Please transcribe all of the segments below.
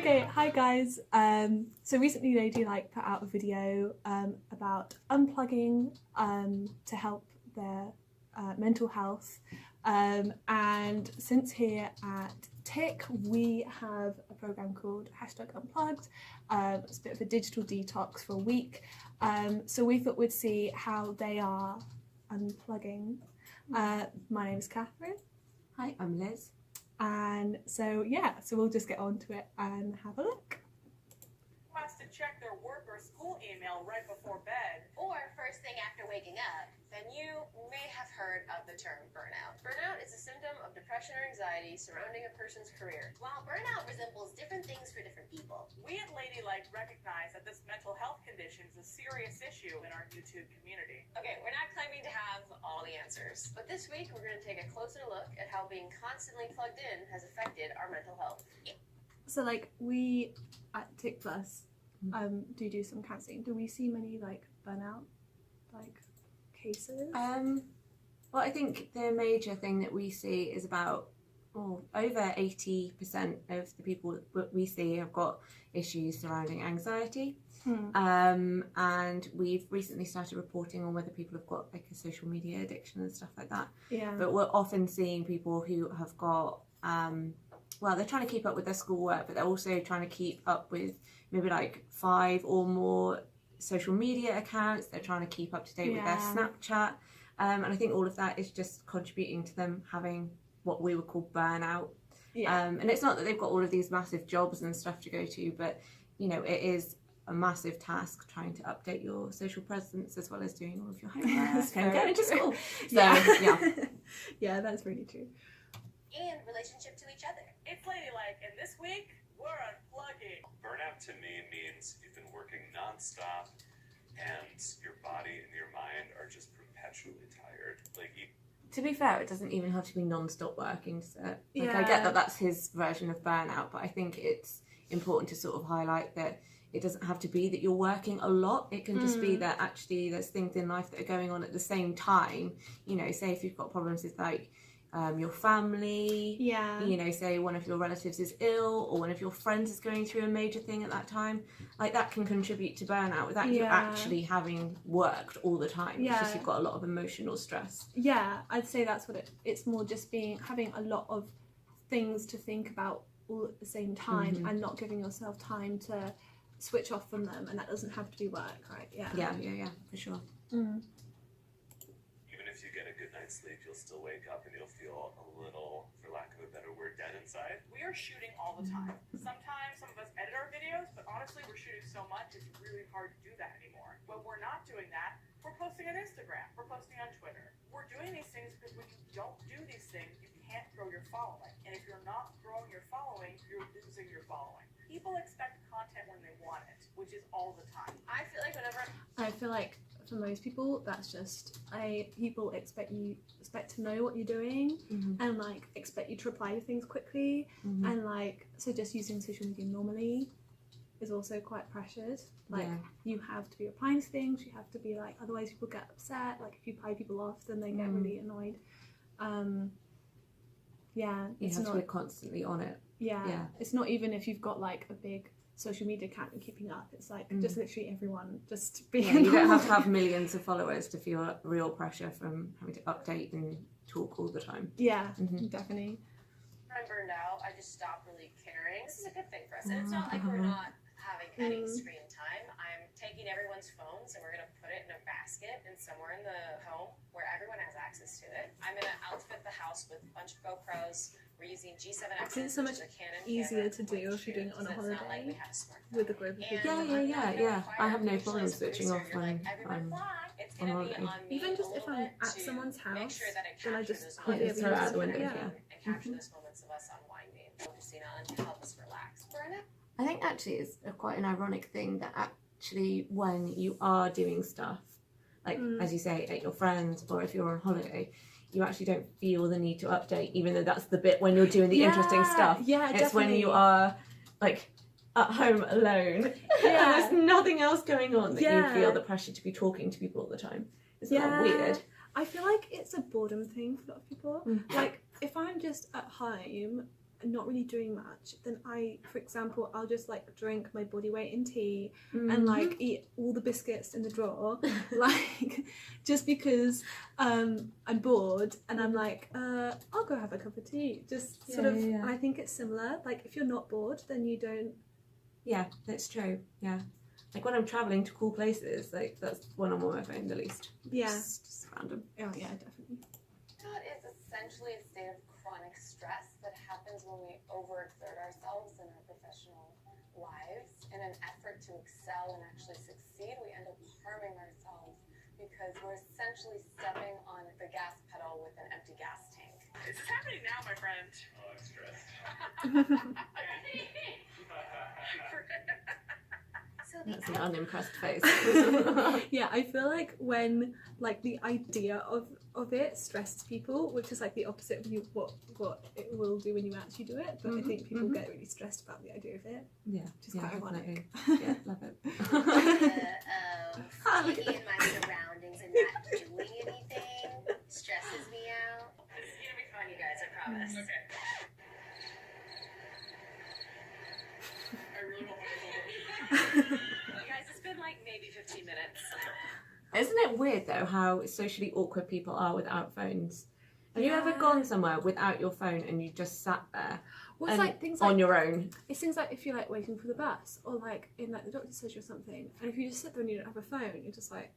Okay, hi guys. So recently Ladylike put out a video about unplugging to help their mental health. And since here at TIC we have a program called #Unplugged. It's a bit of a digital detox for a week. So we thought we'd see how they are unplugging. My name is Catherine. Hi, I'm Liz. And so yeah, so we'll just get on to it and have a look. Has to check their work or school email right before bed. Or first thing after waking up, then you may have heard of the term burnout. Burnout is a symptom of depression or anxiety surrounding a person's career. While burnout resembles different things for different people, We at Ladylike recognize that this mental health condition is a serious issue in our YouTube community. okay, we're not claiming to have all the answers. But this week, we're going to take a closer look at how being constantly plugged in has affected our mental health. So like we at TIC Plus do some counselling. Do we see many like burnout like cases? Well, I think the major thing that we see is about over 80% of the people that we see have got issues surrounding anxiety. And we've recently started reporting on whether people have got like a social media addiction and stuff like that. Yeah. But we're often seeing people who have got they're trying to keep up with their schoolwork, but they're also trying to keep up with maybe like 5 or more social media accounts. They're trying to keep up to date with their Snapchat. And I think all of that is just contributing to them having what we would call burnout. And it's not that they've got all of these massive jobs and stuff to go to, but you know, it is a massive task trying to update your social presence as well as doing all of your homework and going to school. So Yeah, that's really true. And relationship to each other. It's Ladylike, and this week, we're unplugging. Burnout to me means you've been working nonstop and your body and your mind are just perpetually tired. to be fair, it doesn't even have to be non-stop working. So I get that that's his version of burnout, but I think it's important to sort of highlight that it doesn't have to be that you're working a lot. It can just be that actually there's things in life that are going on at the same time. You know, say if you've got problems with like your family, you know, say one of your relatives is ill or one of your friends is going through a major thing at that time, like that can contribute to burnout without you actually having worked all the time. It's just you've got a lot of emotional stress. Yeah, I'd say that's what it's more just having a lot of things to think about all at the same time and not giving yourself time to switch off from them, and that doesn't have to be work, right? Yeah, for sure. Even if you get a good night's sleep, you'll still wake up and you'll feel a little, for lack of a better word, dead inside. We are shooting all the time. Sometimes some of us edit our videos, but honestly, we're shooting so much, it's really hard to do that anymore. When we're not doing that, we're posting on Instagram, we're posting on Twitter. We're doing these things because when you don't do these things, you can't grow your following. And if you're not growing your following, you're losing your following. People expect content when they want it, which is all the time. I feel like for most people that's just people expect to know what you're doing and like expect you to reply to things quickly and like so just using social media normally is also quite pressured. Like you have to be replying to things, you have to be like, otherwise people get upset. Like if you pie people off, then they get really annoyed. You have to be constantly on it. It's not even if you've got like a big social media account and keeping up, it's like just literally everyone just being you don't have to have millions of followers to feel real pressure from having to update and talk all the time. Definitely. I'm burned out, I just stopped really caring. This is a good thing for us, and it's not like we're not having any screen time. I'm taking everyone's phones and we're gonna put it in a basket and somewhere in the home where everyone has access to it. I'm gonna outfit the house with a bunch of GoPros. We're using G7X, It's so much easier to do if you're doing it on a holiday with a group of people. Yeah. I have no problem switching off when I'm on holiday. Even just if I'm at someone's house, then I just just throw it out the window. And capture those moments of us unwinding, focusing on to help us relax. I think actually it's quite an ironic thing that actually when you are doing stuff, like as you say, at your friends or if you're on holiday, you actually don't feel the need to update, even though that's the bit when you're doing the interesting stuff. It's when you are like at home alone and there's nothing else going on that you feel the pressure to be talking to people all the time. It's not weird. I feel like it's a boredom thing for a lot of people. Like if I'm just at home not really doing much, then for example, I'll just like drink my body weight in tea and like eat all the biscuits in the drawer, like just because I'm bored and I'm like, I'll go have a cup of tea. Just sort of, and I think it's similar. Like if you're not bored, then you don't. Yeah, that's true. Yeah. Like when I'm travelling to cool places, like that's when I'm on my phone the least. Yeah. Just random. Oh yeah, definitely. That is essentially a state of chronic stress that happens when we overexert ourselves in our professional lives. In an effort to excel and actually succeed, we end up harming ourselves because we're essentially stepping on the gas pedal with an empty gas tank. Is this happening now, my friend? Oh, I'm stressed. So the That's an unimpressed face. Yeah, I feel like when like the idea of it stresses people, which is like the opposite of what it will do when you actually do it. But I think people get really stressed about the idea of it. Yeah, Which is quite ironic. Yeah, love it. Being in my surroundings and not doing anything stresses me out. This is gonna be fun, You guys, I promise. Okay. I really want my You guys, it's been like maybe 15 minutes. Isn't it weird though how socially awkward people are without phones? Have you ever gone somewhere without your phone and you just sat there Well, it's and like things like on your own? It's things like if you're like waiting for the bus or like in like the doctor's surgery or something, and if you just sit there and you don't have a phone, you're just like,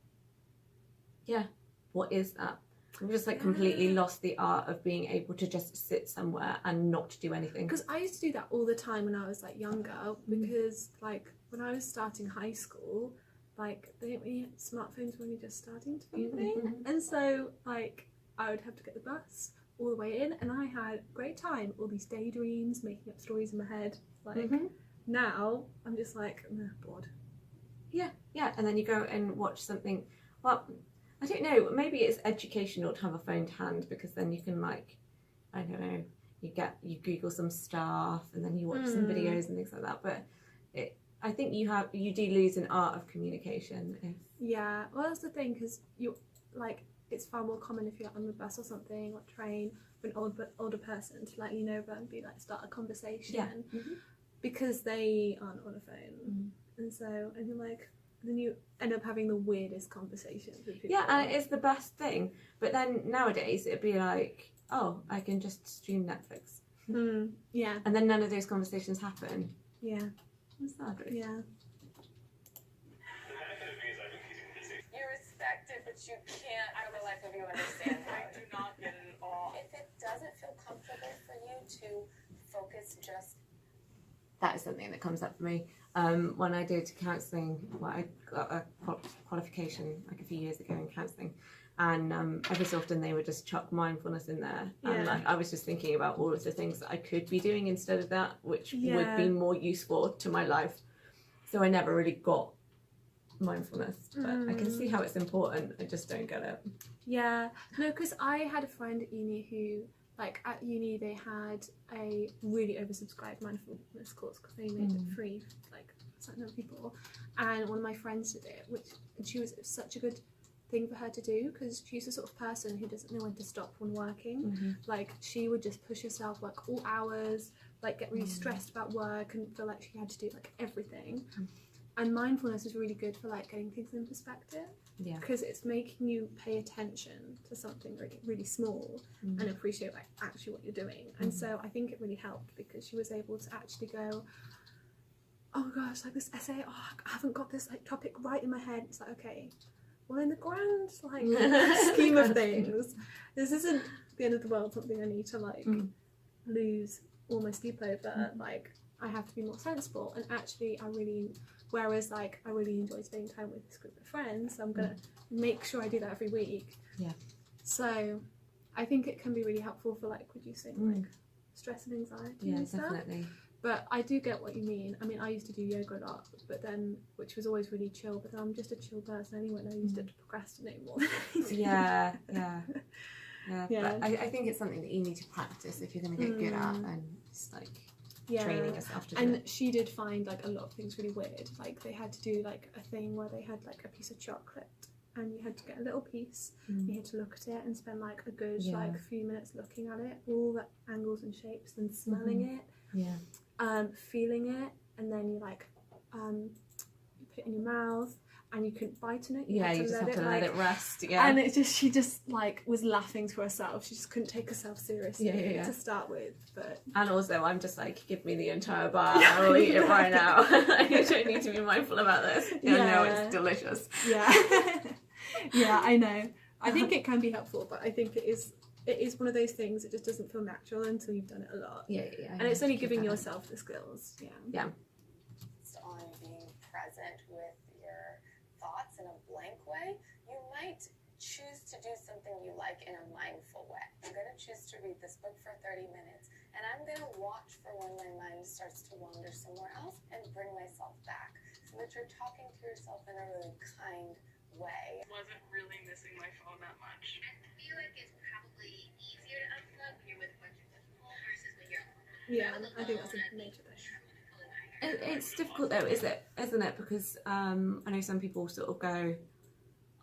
What is that? I've just like completely lost the art of being able to just sit somewhere and not do anything. because I used to do that all the time when I was like younger, because like when I was starting high school, like they didn't really have smartphones when we were just starting to be a thing, and so like I would have to get the bus all the way in, and I had a great time, all these daydreams, making up stories in my head. Like now I'm just like bored. Yeah, and then you go and watch something. Well, I don't know, maybe it's educational to have a phone to hand, because then you can like, I don't know, you Google some stuff and then you watch some videos and things like that. But I think you do lose an art of communication. Yeah, well that's the thing, because you like it's far more common if you're on the bus or something or train for an older person to like lean over and be like start a conversation because they aren't on a phone, and so and you're like. Then you end up having the weirdest conversations with people. Yeah, and it is the best thing. But then nowadays it'd be like, oh, I can just stream Netflix. Yeah. And then none of those conversations happen. Yeah. What's that? Yeah. The benefit of me is I've been keeping busy. You respect it, but you can't for the life of you understand I it. do not get it at all. If it doesn't feel comfortable for you to focus just That is something that comes up for me. When I did counselling, well, I got a qualification like a few years ago in counselling, and every so often they would just chuck mindfulness in there, and like I was just thinking about all of the things that I could be doing instead of that, which would be more useful to my life. So I never really got mindfulness, but I can see how it's important. I just don't get it. Yeah. No, because I had a friend at uni who, like, at uni they had a really oversubscribed mindfulness course because they made it free for, like, a certain number of people. And one of my friends did it, and she was such a good thing for her to do because she's the sort of person who doesn't know when to stop when working. Like, she would just push herself, work all hours, like, get really stressed about work and feel like she had to do, like, everything. And mindfulness is really good for like getting things in perspective. Yeah. Because it's making you pay attention to something really, really small and appreciate like actually what you're doing. And so I think it really helped because she was able to actually go, oh gosh, like this essay, oh, I haven't got this like topic right in my head. It's like, okay, well in the grand like scheme of things, this isn't the end of the world, something I need to like lose all my sleep over. Like I have to be more sensible. And actually whereas like I really enjoy spending time with this group of friends, so I'm gonna make sure I do that every week. Yeah. So I think it can be really helpful for like reducing like stress and anxiety and stuff. Definitely. But I do get what you mean. I mean, I used to do yoga a lot, but then which was always really chill. But then I'm just a chill person anyway, and I used it to procrastinate more than anything. Yeah. But I think it's something that you need to practice if you're going to get good at, and just like training yourself to do and it. she did find like a lot of things really weird. Like they had to do like a thing where they had like a piece of chocolate and you had to get a little piece. Mm. You had to look at it and spend like a good Yeah. like few minutes looking at it, all the angles and shapes, and smelling it, Yeah. feeling it, and then you like you put it in your mouth, and you couldn't bite on it. Yeah, you just have to let it rest. Yeah. And she just like was laughing to herself. She just couldn't take herself seriously to start with. But and also, I'm just like, give me the entire bar. I will eat it right now. You don't need to be mindful about this. You know it's delicious. Yeah. Yeah, I know. I think it can be helpful, but I think it is one of those things that just doesn't feel natural until you've done it a lot. Yeah. And it's only giving yourself the skills. Yeah. Just on being present with your thoughts in a blank way, you might choose to do something you like in a mindful way. I'm going to choose to read this book for 30 minutes, and I'm going to watch for when my mind starts to wander somewhere else and bring myself back, so that you're talking to yourself in a really kind way. Wasn't really missing my phone that much. I feel like it's probably easier to unplug when you're with a bunch of people versus when you're alone. Yeah, I think that's a major thing. It's difficult though, isn't it? Because I know some people sort of go,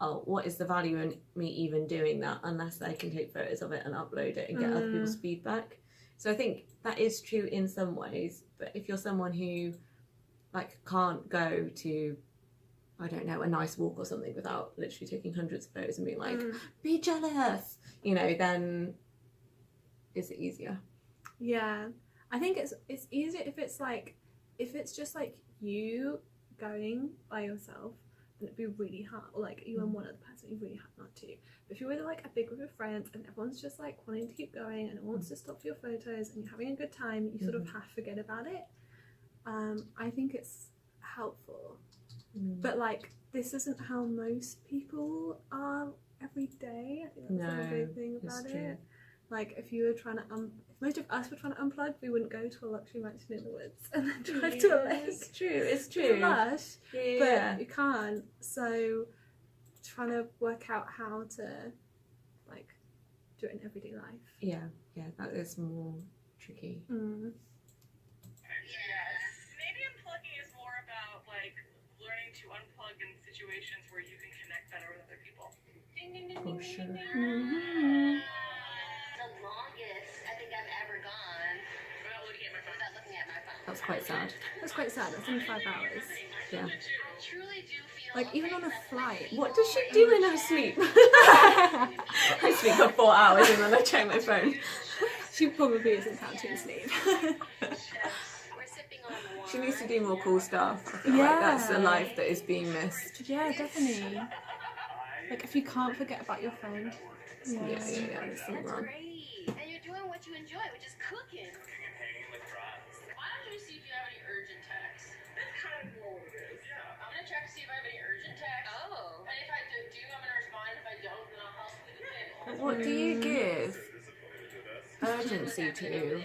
oh, what is the value in me even doing that unless I can take photos of it and upload it and get other people's feedback. So I think that is true in some ways, but if you're someone who like can't go to, I don't know, a nice walk or something without literally taking hundreds of photos and being like, be jealous, then is it easier? Yeah, I think it's easier if it's just like you going by yourself, then it'd be really hard. Or like you and one other person, it'd be really hard not to. But if you're with like a big group of friends and everyone's just like wanting to keep going and wants to stop for your photos and you're having a good time, you sort of have to forget about it. I think it's helpful. But like this isn't how most people are every day. I think that's a big thing about it. Like if you were trying to if most of us were trying to unplug, we wouldn't go to a luxury mansion in the woods and then drive to a lake. It's true. It's lush, but you can't. So trying to work out how to like do it in everyday life. Yeah, that is more tricky. Yes. Maybe unplugging is more about like learning to unplug in situations where you can connect better with other people. Ding, ding, ding, For ding, sure. ding, ding. The longest I think I've ever gone Without looking at my phone. without looking at my phone. That's quite sad. That's quite sad. That's only 5 hours. Yeah. I truly do feel Like even on a flight. What does she do in her sleep? I sleep for 4 hours and then I check my phone. She probably isn't counting sleep. we're sipping on wine. She needs to do more cool stuff. I feel like that's a life that is being missed. Yeah, definitely. Like if you can't forget about your phone. Yeah, there's something That's wrong. great. And you're doing what you enjoy, which is cooking. Cooking and hanging with friends. Why don't you see if you have any urgent texts? That's kind of more what it is. Yeah. I'm gonna check to see if I have any urgent texts. Oh. And if I do, I'm gonna respond. If I don't, then I'll help with the table. What do you give Disappointed to this. urgency to?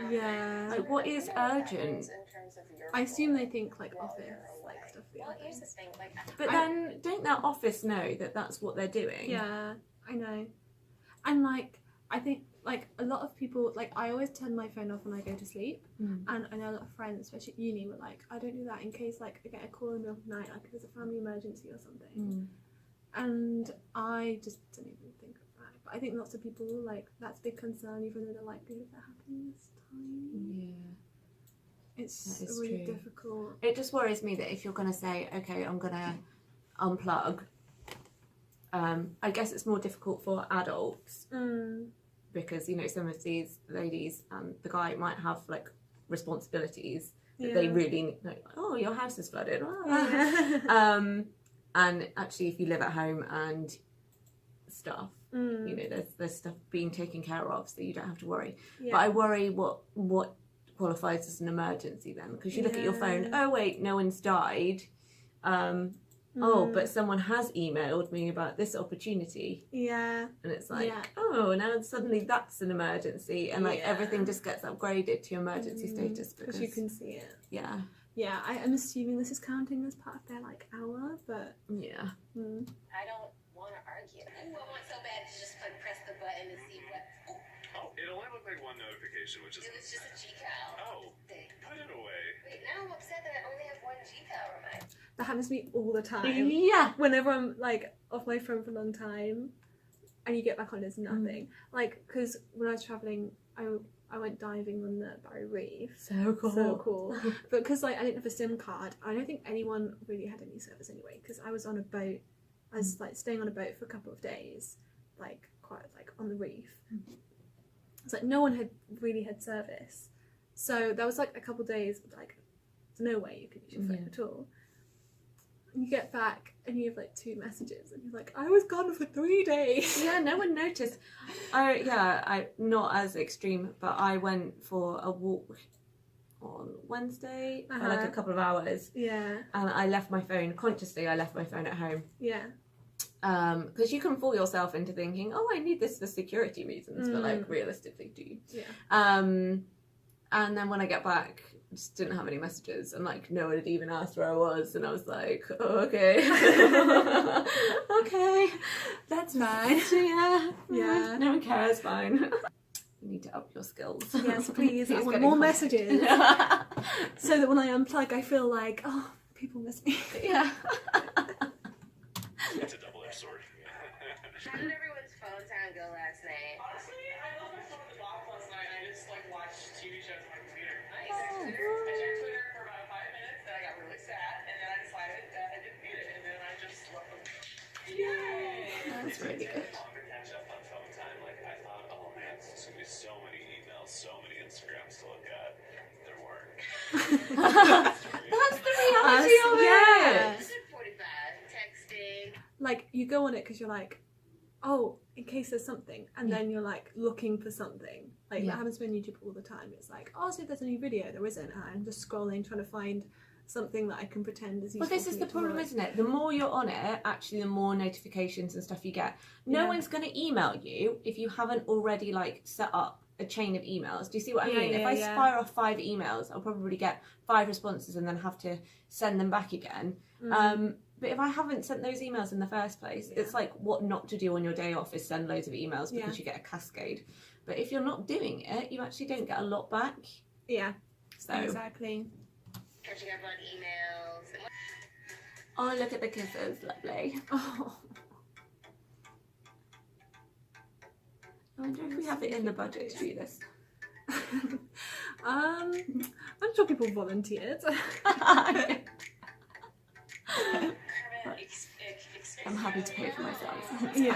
Yeah. Like, what is urgent? In terms of your I assume they think like while office, you're like away. stuff. Well, here's the thing, like But then, don't that office know that that's what they're doing? Yeah, I know. And like I think like a lot of people, like I always turn my phone off when I go to sleep. And I know a lot of friends, especially at uni, were like, I don't do that in case like I get a call in the middle of the night, like if there's a family emergency or something. And I just don't even think of that. But I think lots of people like that's a big concern, even though the likelihood of that happening is tiny. Yeah. It's That is really true. difficult. It just worries me that if you're going to say, okay, I'm going to unplug, I guess it's more difficult for adults because, some of these ladies and the guy might have like responsibilities that they really like, oh, your house is flooded. And actually, if you live at home and stuff, there's stuff being taken care of, so you don't have to worry. Yeah. But I worry what qualifies as an emergency then, because you look at your phone, oh wait, no one's died. Oh, but someone has emailed me about this opportunity. Yeah. And it's like, oh, now suddenly that's an emergency, and like everything just gets upgraded to emergency status because you can see it. Yeah. Yeah, I'm assuming this is counting as part of their like hour, but Yeah. I don't want to argue. Ooh, I want so bad to just like press the button and see what. Oh, it only looked like one notification, which is It was just a G-Cal. Oh, Thing. put it away. Wait, now I'm upset that I only have one G-Cal reminder. That happens to me all the time. Yeah. Whenever I'm like off my phone for a long time and you get back on, there's nothing. Like, because when I was travelling, I went diving on the Barrier Reef. So cool. So cool. But because like I didn't have a SIM card, I don't think anyone really had any service anyway, because I was on a boat. I was like staying on a boat for a couple of days, like quite like on the reef. It's like no one had really had service. So there was like a couple of days like there's no way you could use your phone at all. And you get back and you have like 2 messages and you're like, I was gone for 3 days. Yeah, no one noticed. I not as extreme, but I went for a walk on Wednesday for like a couple of hours. Yeah. And I left my phone consciously. I left my phone at home. Yeah. Because you can fool yourself into thinking, oh, I need this for security reasons, but like realistically, do you? Yeah. And then when I get back, I just didn't have any messages, and like no one had even asked where I was, and I was like, oh, okay, okay, that's fine. Yeah, no one cares. Fine. You need to up your skills. Yes, please. I Please want get more in contact. messages, so that when I unplug, I feel like, oh, people miss me. Yeah. It's a double-edged sword. How did everyone's phone time go last night? Honestly, I left my phone in the box last night and I just like watched TV shows on my computer. Nice. I checked Twitter for about 5 minutes and I got really sad and then I decided that I didn't need it and then I just left them. Yay! That's really good. Longer catch up on phone time. Like I thought, oh man, there's gonna be so many emails, so many Instagrams to look at. There weren't. That's the reality of it. Yeah. 45, texting. Like you go on it because you're like, oh, in case there's something, and then you're like looking for something. Like that happens to me on YouTube all the time. It's like, oh, see if there's a new video. There isn't. And I'm just scrolling, trying to find something that I can pretend is useful. Well, this is the problem, isn't it? The more you're on it, actually, the more notifications and stuff you get. No one's going to email you if you haven't already like set up a chain of emails. Do you see what I mean? If I fire off 5 emails, I'll probably get 5 responses and then have to send them back again. But if I haven't sent those emails in the first place, it's like what not to do on your day off is send loads of emails because you get a cascade. But if you're not doing it, you actually don't get a lot back. Yeah. So Exactly. Catching up on emails. oh, look at the kisses, lovely. Oh. I wonder if we have it in the budget to do this. I'm sure people volunteered. I'm happy to pay for myself. Yeah.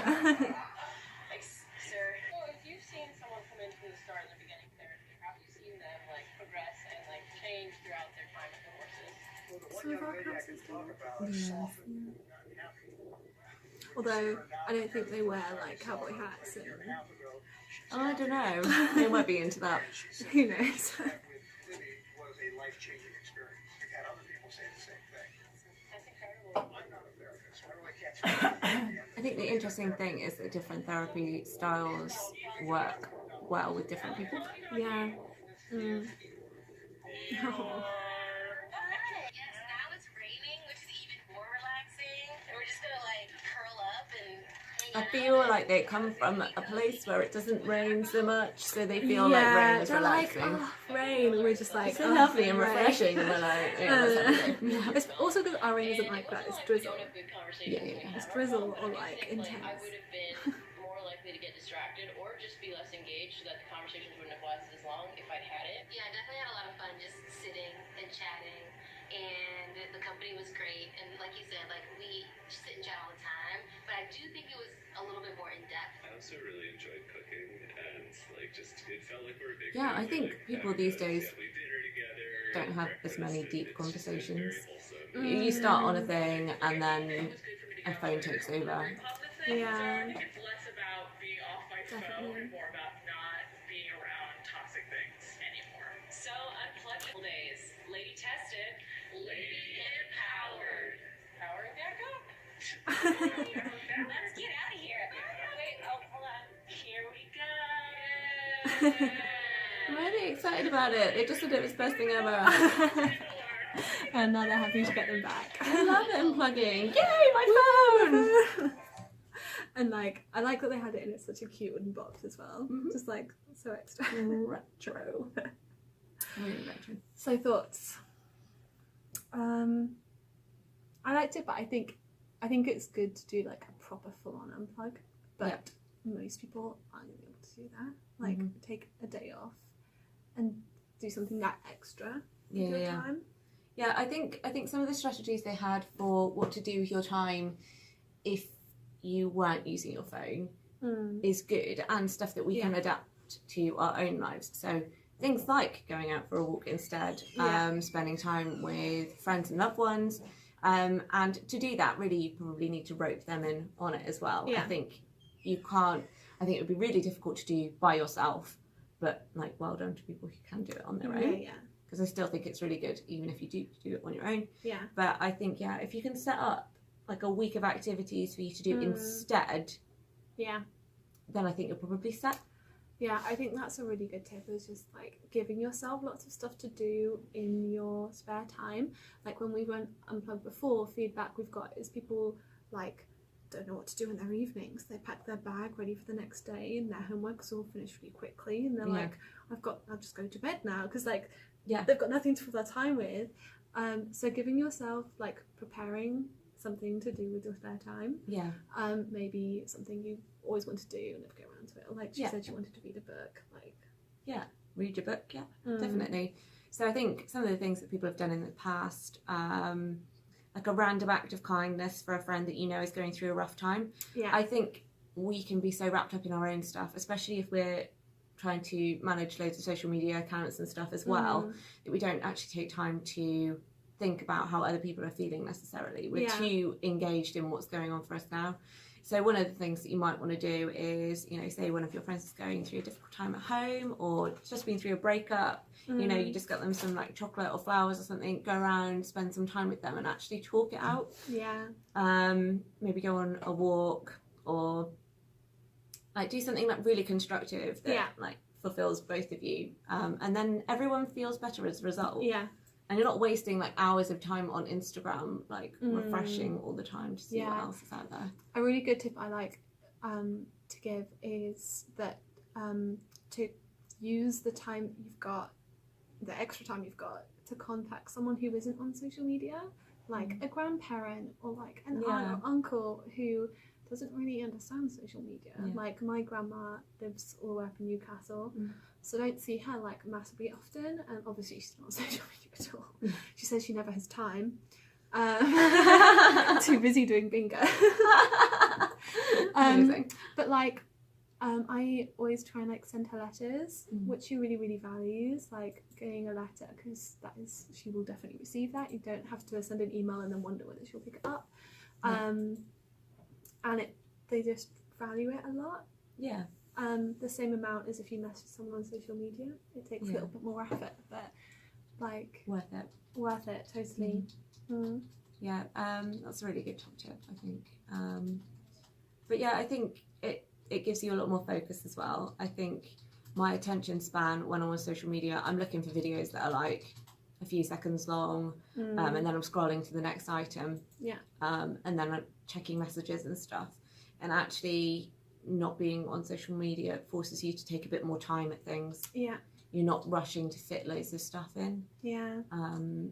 Sir. Well, if you've seen someone come into the store in the beginning of therapy, have you seen them like progress and like change throughout their time with the horses? Some of our classes do. Although I don't think they wear like cowboy hats and Oh, I don't know. They might be into that. who knows. Was a life-changing experience. I've had other people say the same thing. That's incredible. I'm not a therapist. Why do I catch I think the interesting thing is that different therapy styles work well with different people. Yeah. Mm. Yes, now it's raining, which is even more relaxing. And we're just gonna like curl up and hang I out. feel like they come from a place where it doesn't rain so much, so they feel like rain is they're like, relaxing. oh, rain. And we're just like, It's so oh, lovely and rain. refreshing, and we're like, yeah, that's lovely. It's also because our rain isn't like that. It's drizzle. Don't have good conversations. Yeah. It's drizzle or I like think, intense. I would have been more likely to get distracted or just be less engaged so that the conversations wouldn't have lasted as long if I'd had it. Yeah, I definitely had a lot of fun just sitting and chatting, and the company was great. And like you said, like we sit and chat all the time, but I do think it was a little bit more in depth. I also really enjoyed cooking and like just it felt like we were a big Yeah, I family, think like, people having these a days family dinner together, don't have as many breakfast, deep it's just been conversations. very wholesome. You start on a thing and then a phone takes over. Yeah. It's less about being off my phone Definitely. and more about not being around toxic things anymore. So unplugged days. Lady tested. Lady empowered. Powering back up. Let's get out of here. Wait, oh, hold on. Here we go. I'm really excited about it. They just said it was the best thing ever. And now they're happy to get them back. I love unplugging. Yay, my phone! And like, I like that they had it in such a cute wooden box as well. Just like so extra. Retro. Really retro. So thoughts. I liked it, but I think it's good to do like a proper full-on unplug. But most people aren't gonna be able to do that. Like take a day off and do something that extra with your time. Yeah, I think some of the strategies they had for what to do with your time if you weren't using your phone is good, and stuff that we can adapt to our own lives. So things like going out for a walk instead, spending time with friends and loved ones. And to do that, really, you probably need to rope them in on it as well. I think it would be really difficult to do by yourself, but like, well done to people who can do it on their own. Because I still think it's really good, even if you do it on your own. But I think, if you can set up like a week of activities for you to do instead, then I think you're probably set. Yeah, I think that's a really good tip, is just like giving yourself lots of stuff to do in your spare time. Like when we went Unplugged before, feedback we've got is people like don't know what to do in their evenings. They pack their bag ready for the next day and their homework's all finished really quickly, and they're like, I'll just go to bed now, because like they've got nothing to fill their time with. So giving yourself like preparing something to do with your spare time. Maybe something you always want to do and never get around to it. Or like she said, she wanted to read a book. Like read your book. Definitely. So I think some of the things that people have done in the past, like a random act of kindness for a friend that you know is going through a rough time. I think we can be so wrapped up in our own stuff, especially if we're trying to manage loads of social media accounts and stuff as well, that we don't actually take time to think about how other people are feeling necessarily. We're too engaged in what's going on for us now. So one of the things that you might want to do is, say one of your friends is going through a difficult time at home, or just been through a breakup, you just get them some like chocolate or flowers or something, go around, spend some time with them and actually talk it out. Maybe go on a walk, or like do something like really constructive that like fulfills both of you. And then everyone feels better as a result. And you're not wasting like hours of time on Instagram, like refreshing all the time to see what else is out there. A really good tip I like to give is that to use the time you've got, the extra time you've got, to contact someone who isn't on social media, like a grandparent or like an aunt or uncle who doesn't really understand social media. Like my grandma lives all the way up in Newcastle, so I don't see her like massively often, and obviously she's not on social media at all. She says she never has time. Too busy doing bingo. But like I always try and like send her letters, which she really, really values, like getting a letter, because she will definitely receive that. You don't have to send an email and then wonder whether she'll pick it up. And they just value it a lot. The same amount as if you message someone on social media. It takes a little bit more effort, but like worth it totally. That's a really good top tip, I think. But I think it gives you a lot more focus as well. I think my attention span when I'm on social media, I'm looking for videos that are like a few seconds long, and then I'm scrolling to the next item, and then I'm checking messages and stuff. And actually not being on social media forces you to take a bit more time at things. You're not rushing to fit loads of stuff in.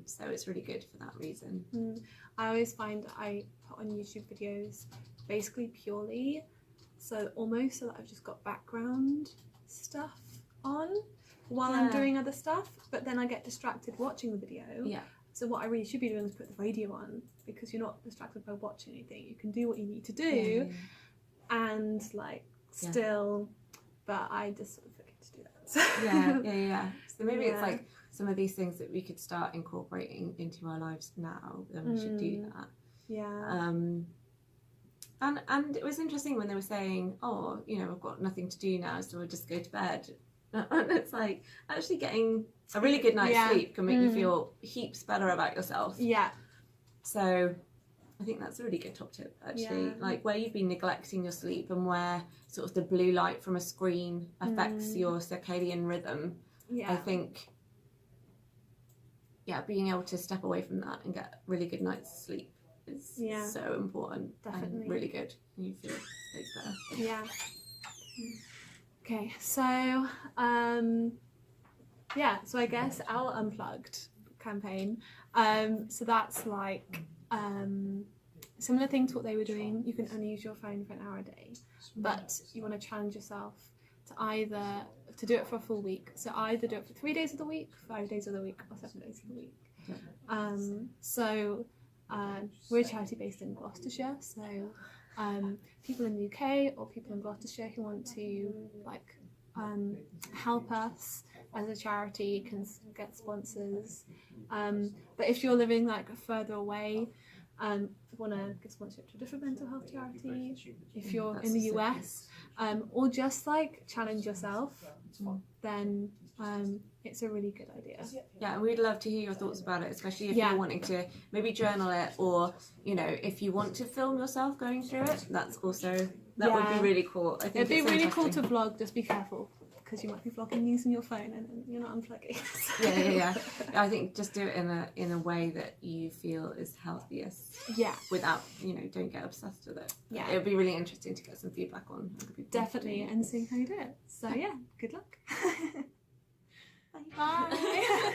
So it's really good for that reason. I always find I put on YouTube videos basically purely almost so that I've just got background stuff on while I'm doing other stuff, but then I get distracted watching the video. So what I really should be doing is put the radio on, because you're not distracted by watching anything. You can do what you need to do and like still, but I just sort of forget to do that. So maybe it's like some of these things that we could start incorporating into our lives now, then we should do that. And it was interesting when they were saying, I've got nothing to do now, so I'll just go to bed. And it's like, actually getting a really good night's sleep can make you feel heaps better about yourself. So I think that's a really good top tip, actually. Like where you've been neglecting your sleep and where sort of the blue light from a screen affects your circadian rhythm. I think, being able to step away from that and get really good night's sleep is so important. Definitely. And really good. And you feel better. Okay, so so I guess our Unplugged campaign, so that's like similar thing to what they were doing. You can only use your phone for an hour a day, but you want to challenge yourself to do it for a full week. So either do it for 3 days of the week, 5 days of the week, or 7 days of the week. We're a charity based in Gloucestershire, so people in the UK or people in Gloucestershire who want to help us as a charity can get sponsors. But if you're living further away, want to give sponsorship to a different mental health charity, if you're in the US, or just challenge yourself, then it's a really good idea. Yeah, and we'd love to hear your thoughts about it, especially if you're wanting to maybe journal it, or if you want to film yourself going through it. That's also would be really cool. I think it'd be really cool to vlog. Just be careful, because you might be vlogging using your phone and you're not unplugging. Yeah. I think just do it in a way that you feel is healthiest. Yeah. Without, don't get obsessed with it. Yeah. It would be really interesting to get some feedback on other people. Definitely, and seeing how you do it. So yeah, good luck. Bye.